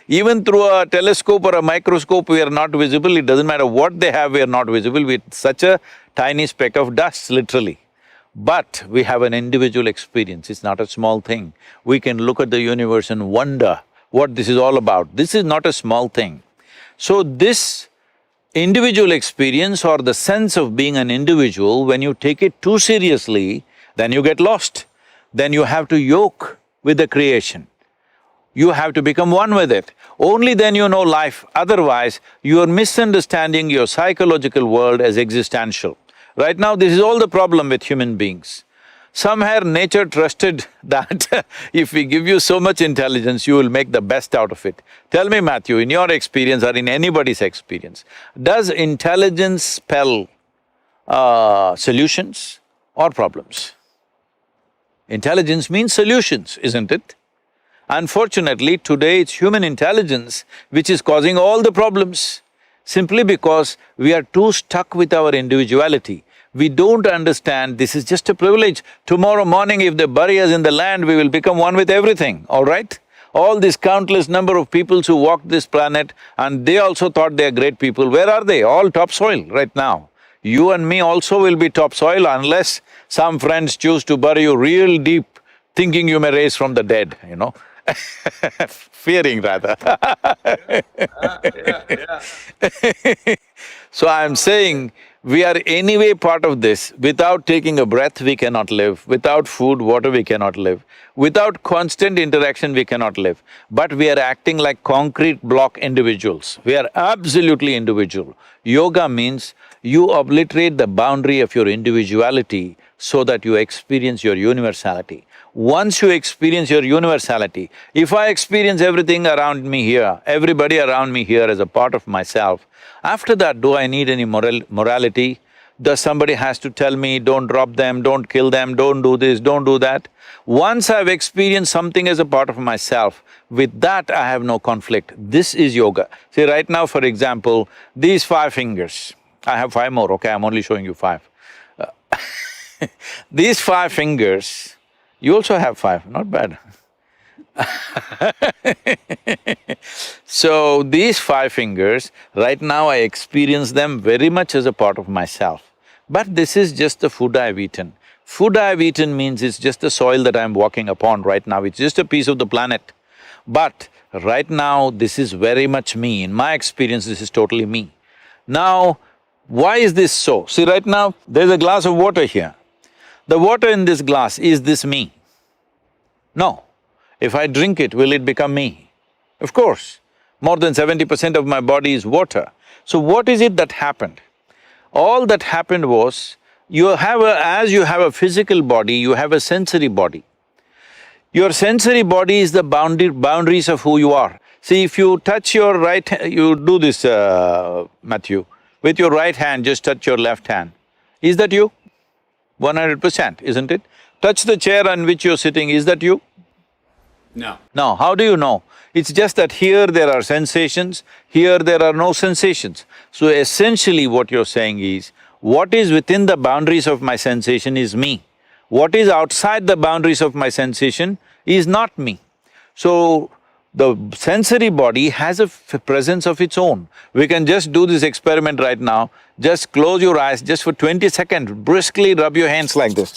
Even through a telescope or a microscope, we are not visible. It doesn't matter what they have, we are not visible. We're such a tiny speck of dust, literally. But we have an individual experience, it's not a small thing. We can look at the universe and wonder what this is all about. This is not a small thing. So this individual experience or the sense of being an individual, when you take it too seriously, then you get lost. Then you have to yoke with the creation. You have to become one with it. Only then you know life, otherwise you are misunderstanding your psychological world as existential. Right now, this is all the problem with human beings. Somehow nature trusted that if we give you so much intelligence, you will make the best out of it. Tell me, Matthew, in your experience or in anybody's experience, does intelligence spell solutions or problems? Intelligence means solutions, isn't it? Unfortunately, today it's human intelligence which is causing all the problems, simply because we are too stuck with our individuality. We don't understand this is just a privilege. Tomorrow morning if they bury us in the land, we will become one with everything, all right? All this countless number of peoples who walked this planet and they also thought they are great people, where are they? All topsoil right now. You and me also will be topsoil unless some friends choose to bury you real deep, thinking you may rise from the dead, you know fearing rather So I'm saying, we are anyway part of this. Without taking a breath, we cannot live. Without food, water, we cannot live. Without constant interaction, we cannot live. But we are acting like concrete block individuals. We are absolutely individual. Yoga means you obliterate the boundary of your individuality so that you experience your universality. Once you experience your universality, if I experience everything around me here, everybody around me here as a part of myself, after that, do I need any morality? Does somebody has to tell me, don't drop them, don't kill them, don't do this, don't do that? Once I've experienced something as a part of myself, with that I have no conflict. This is yoga. See, right now, for example, these 5 fingers, I have 5 more, okay, I'm only showing you 5. These 5 fingers, you also have 5, not bad. So, these 5 fingers, right now I experience them very much as a part of myself. But this is just the food I've eaten. Food I've eaten means it's just the soil that I'm walking upon right now, it's just a piece of the planet. But right now, this is very much me. In my experience, this is totally me. Now, why is this so? See, right now, there's a glass of water here. The water in this glass, is this me? No. If I drink it, will it become me? Of course. More than 70% of my body is water. So what is it that happened? All that happened was, as you have a physical body, you have a sensory body. Your sensory body is the boundaries of who you are. See, if you touch your you do this, Matthew, with your right hand, just touch your left hand. Is that you? 100%, isn't it? Touch the chair on which you're sitting, is that you? No. No, how do you know? It's just that here there are sensations, here there are no sensations. So essentially what you're saying is, what is within the boundaries of my sensation is me. What is outside the boundaries of my sensation is not me. So, the sensory body has a presence of its own. We can just do this experiment right now. Just close your eyes, just for 20 seconds, briskly rub your hands like this.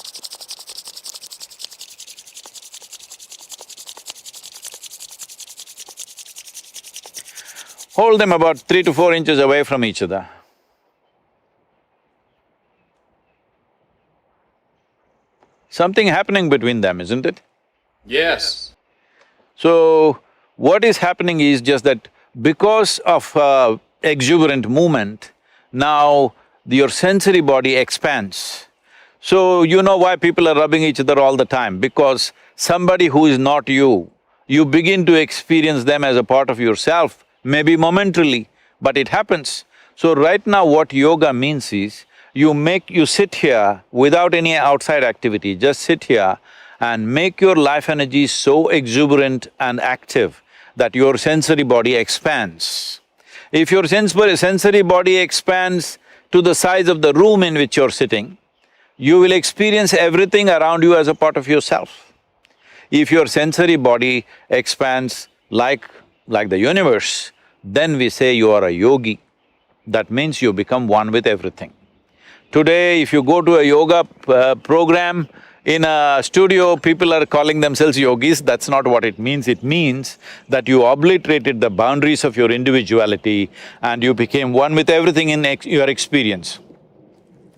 Hold them about 3 to 4 inches away from each other. Something happening between them, isn't it? Yes. So, what is happening is just that because of exuberant movement, now your sensory body expands. So, you know why people are rubbing each other all the time? Because somebody who is not you, you begin to experience them as a part of yourself, maybe momentarily, but it happens. So right now what yoga means is, you sit here without any outside activity, just sit here and make your life energy so exuberant and active that your sensory body expands. If your sensory body expands to the size of the room in which you're sitting, you will experience everything around you as a part of yourself. If your sensory body expands like the universe, then we say you are a yogi. That means you become one with everything. Today, if you go to a yoga program, In a studio, people are calling themselves yogis, that's not what it means. It means that you obliterated the boundaries of your individuality and you became one with everything in your experience.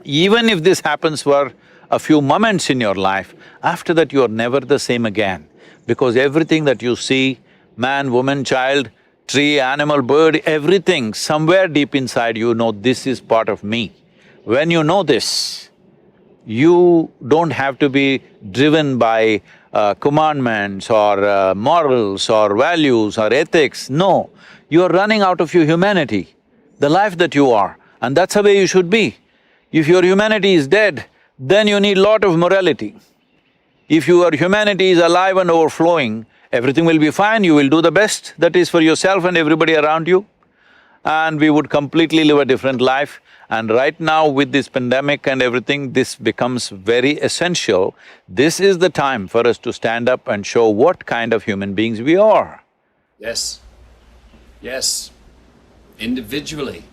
Even if this happens for a few moments in your life, after that you are never the same again. Because everything that you see, man, woman, child, tree, animal, bird, everything, somewhere deep inside you know this is part of me. When you know this, you don't have to be driven by commandments or morals or values or ethics, no. You are running out of your humanity, the life that you are, and that's the way you should be. If your humanity is dead, then you need lot of morality. If your humanity is alive and overflowing, everything will be fine, you will do the best that is for yourself and everybody around you, and we would completely live a different life. And right now with this pandemic and everything, this becomes very essential. This is the time for us to stand up and show what kind of human beings we are. Yes. Yes. Individually.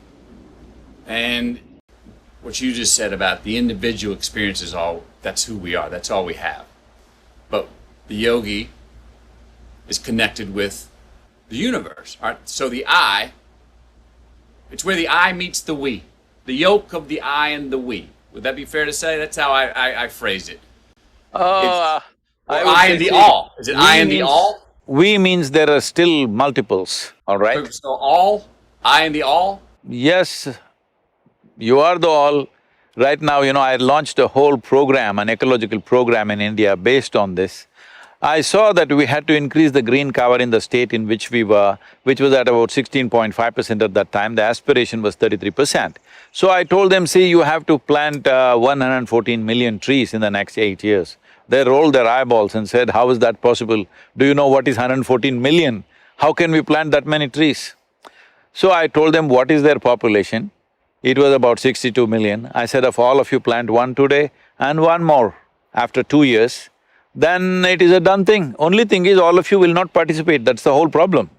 And what you just said about the individual experience is all, that's who we are, that's all we have. But the yogi is connected with the universe, all right? So the I, it's where the I meets the we. The yoke of the I and the we. Would that be fair to say? That's how I phrased it. I and the all. Is it I and the all? We means there are still multiples, all right? So all, I and the all? Yes, you are the all. Right now, I launched a whole program, an ecological program in India based on this. I saw that we had to increase the green cover in the state in which we were, which was at about 16.5% at that time, the aspiration was 33%. So I told them, see, you have to plant 114 million trees in the next 8 years. They rolled their eyeballs and said, how is that possible? Do you know what is 114 million? How can we plant that many trees? So I told them what is their population. It was about 62 million. I said, if all of you plant one today and one more after 2 years, then it is a done thing. Only thing is all of you will not participate, that's the whole problem.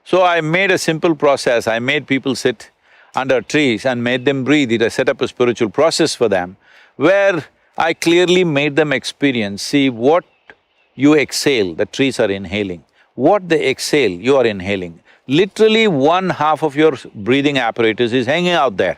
So I made a simple process, I made people sit under trees and made them breathe. I set up a spiritual process for them, where I clearly made them experience, see what you exhale, the trees are inhaling. What they exhale, you are inhaling. Literally 1/2 of your breathing apparatus is hanging out there.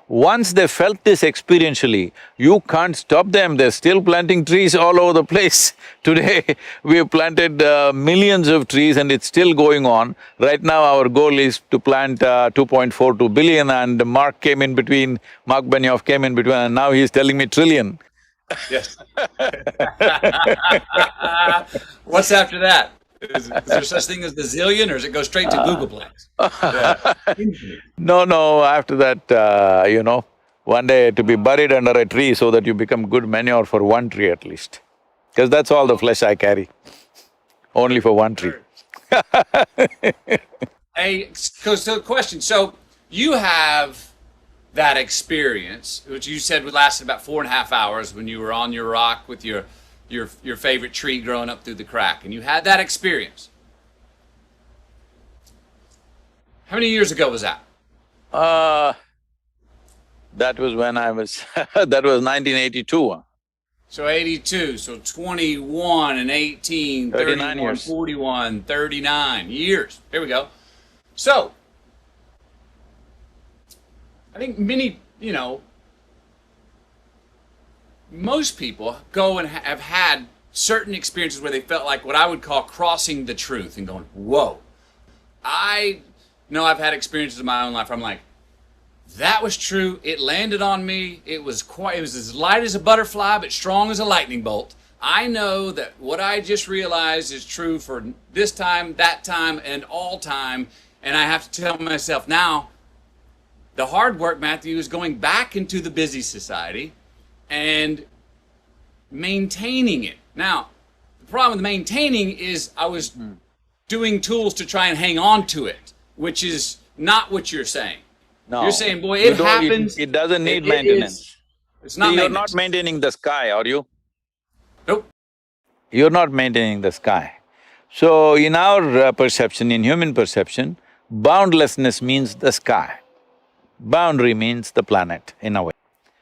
Once they felt this experientially, you can't stop them, they're still planting trees all over the place. Today, we have planted millions of trees and it's still going on. Right now, our goal is to plant 2.42 billion and Mark Benioff came in between and now he's telling me trillion. Yes. What's after that? Is there such thing as the zillion, or does it go straight to Googleplex? No, after that, one day to be buried under a tree so that you become good manure for one tree at least. Because that's all the flesh I carry, only for one tree. So question, so you have that experience, which you said lasted about 4.5 hours when you were on your rock with your favorite tree growing up through the crack, and you had that experience. How many years ago was that? That was when I was… that was 1982. So 82, so 21 and 18, 31, years. 41, 39 years. Here we go. So, I think many, most people go and have had certain experiences where they felt like what I would call crossing the truth and going, whoa. I know I've had experiences in my own life where I'm like, that was true, it landed on me, it was as light as a butterfly but strong as a lightning bolt. I know that what I just realized is true for this time, that time, and all time, and I have to tell myself now, the hard work, Matthew, is going back into the busy society and maintaining it. Now, the problem with maintaining is I was doing tools to try and hang on to it, which is not what you're saying. No. You're saying, boy, it happens. It doesn't need maintenance. It's not You're not maintaining the sky, are you? Nope. You're not maintaining the sky. So, in our perception, in human perception, boundlessness means the sky. Boundary means the planet, in a way.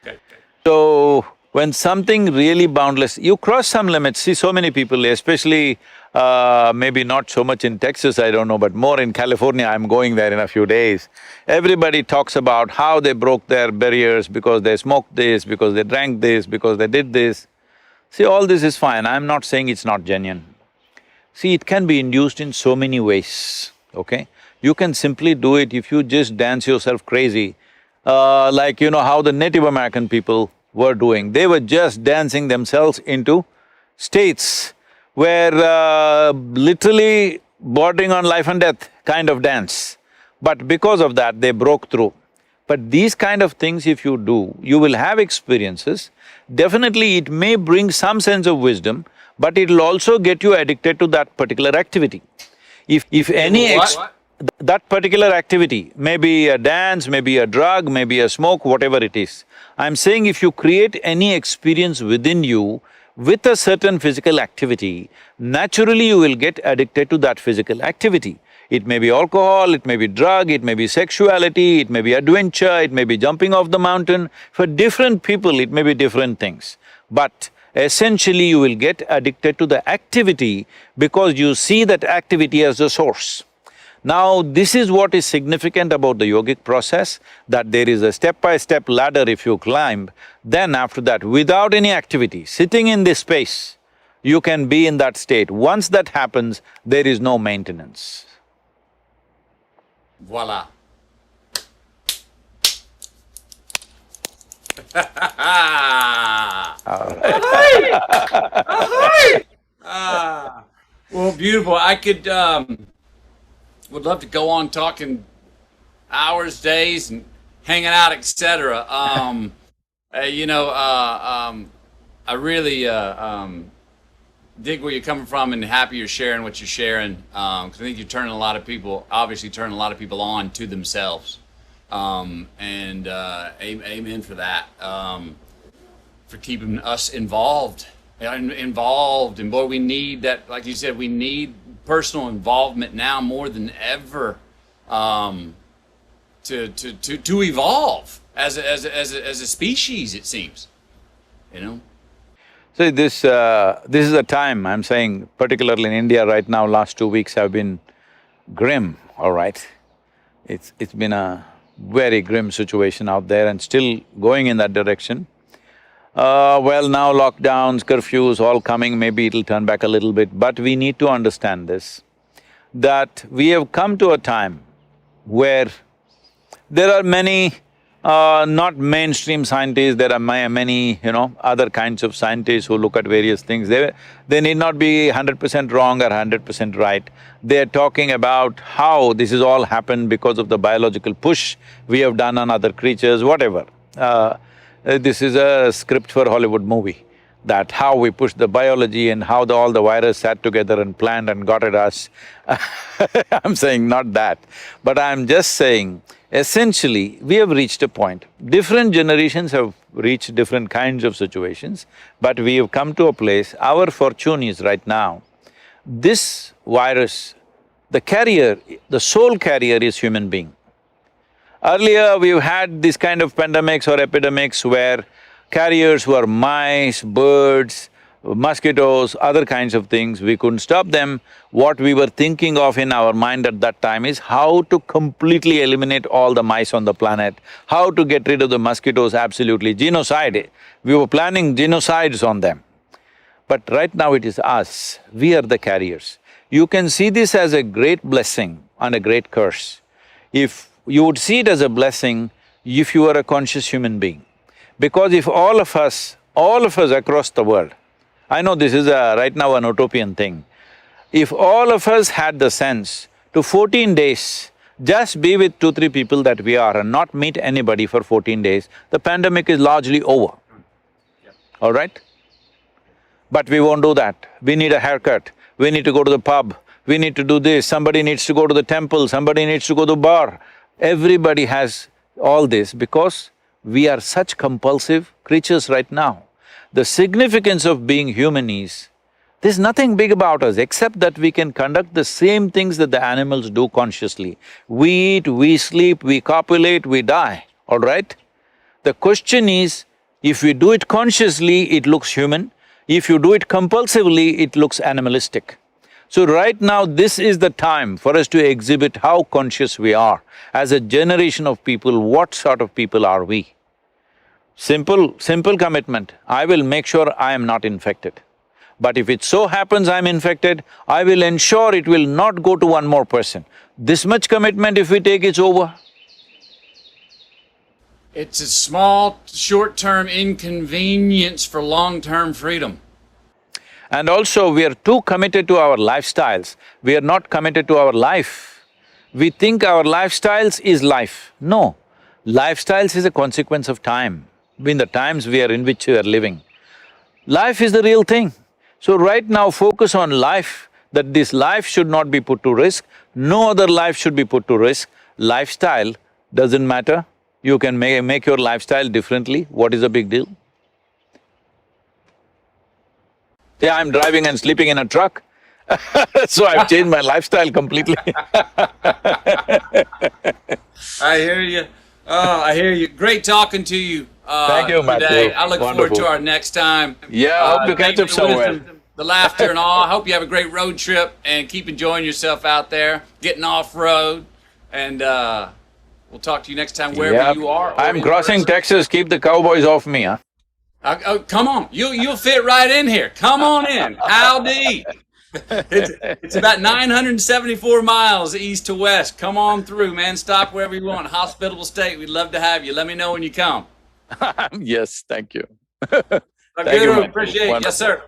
Okay. So, When something really boundless, you cross some limits. See, so many people, especially maybe not so much in Texas, I don't know, but more in California, I'm going there in a few days. Everybody talks about how they broke their barriers because they smoked this, because they drank this, because they did this. See, all this is fine, I'm not saying it's not genuine. See, it can be induced in so many ways, okay? You can simply do it if you just dance yourself crazy, like you know how the Native American people were doing. They were just dancing themselves into states where literally bordering on life and death kind of dance. But because of that, they broke through. But these kind of things if you do, you will have experiences. Definitely it may bring some sense of wisdom, but it'll also get you addicted to that particular activity. If any that particular activity, maybe a dance, maybe a drug, maybe a smoke, whatever it is. I'm saying if you create any experience within you with a certain physical activity, naturally you will get addicted to that physical activity. It may be alcohol, it may be drug, it may be sexuality, it may be adventure, it may be jumping off the mountain. For different people, it may be different things. But essentially you will get addicted to the activity because you see that activity as the source. Now, this is what is significant about the yogic process, that there is a step-by-step ladder if you climb, then after that, without any activity, sitting in this space, you can be in that state. Once that happens, there is no maintenance. Voila. Well, beautiful. I could would love to go on talking hours, days, and hanging out, etc. I really dig where you're coming from and happy you're sharing what you're sharing. Because I think you're turning a lot of people, obviously turning a lot of people on to themselves. Amen for that. For keeping us involved. And boy, we need that, like you said, we need personal involvement now more than ever to evolve as a species, it seems, you know. So this is a time, I'm saying, particularly in India right now, last 2 weeks have been grim, all right? It's been a very grim situation out there and still going in that direction. Well, now lockdowns, curfews, all coming, maybe it'll turn back a little bit, but we need to understand this, that we have come to a time where there are many, not mainstream scientists, there are many, other kinds of scientists who look at various things. They need not be 100% wrong or 100% right. They're talking about how this has all happened because of the biological push we have done on other creatures, whatever. This is a script for Hollywood movie, that how we pushed the biology and how all the virus sat together and planned and got at us. I'm saying not that, but I'm just saying, essentially, we have reached a point. Different generations have reached different kinds of situations, but we have come to a place, our fortune is right now, this virus, the carrier, the sole carrier is human being. Earlier, we've had this kind of pandemics or epidemics where carriers were mice, birds, mosquitoes, other kinds of things, we couldn't stop them. What we were thinking of in our mind at that time is how to completely eliminate all the mice on the planet, how to get rid of the mosquitoes, absolutely, genocide. We were planning genocides on them. But right now it is us, we are the carriers. You can see this as a great blessing and a great curse. If you would see it as a blessing if you are a conscious human being. Because if all of us across the world, I know this is right now an utopian thing, if all of us had the sense to 14 days, just be with 2-3 people that we are and not meet anybody for 14 days, the pandemic is largely over, all right? But we won't do that. We need a haircut, we need to go to the pub, we need to do this, somebody needs to go to the temple, somebody needs to go to the bar. Everybody has all this because we are such compulsive creatures right now. The significance of being human is, there's nothing big about us except that we can conduct the same things that the animals do consciously. We eat, we sleep, we copulate, we die, all right? The question is, If we do it consciously, it looks human. If you do it compulsively, it looks animalistic. So right now, this is the time for us to exhibit how conscious we are. As a generation of people, what sort of people are we? Simple commitment, I will make sure I am not infected. But if it so happens I'm infected, I will ensure it will not go to one more person. This much commitment if we take, it's over. It's a small, short-term inconvenience for long-term freedom. And also, we are too committed to our lifestyles, we are not committed to our life. We think our lifestyles is life. No, lifestyles is a consequence of time, in the times we are in which we are living. Life is the real thing. So right now, focus on life, that this life should not be put to risk, no other life should be put to risk. Lifestyle doesn't matter, you can make your lifestyle differently, what is the big deal? Yeah, I'm driving and sleeping in a truck, so I've changed my lifestyle completely. I hear you. Oh, I hear you. Great talking to you. Thank you, Matthew. Today. I look forward Wonderful. to our next time. Yeah, I hope to catch thank you up for the somewhere. wisdom, the laughter and all. I hope you have a great road trip and keep enjoying yourself out there, getting off road, and we'll talk to you next time wherever Yep. you are. or I'm in crossing person. Texas, keep the cowboys off me, huh? Oh, come on, you'll fit right in here. Come on in. Howdy. It's about 974 miles east to west. Come on through, man. Stop wherever you want. Hospitable state. We'd love to have you. Let me know when you come. Yes, thank you. Sadhguru, Matthew. appreciate it. Yes, Wonderful. sir.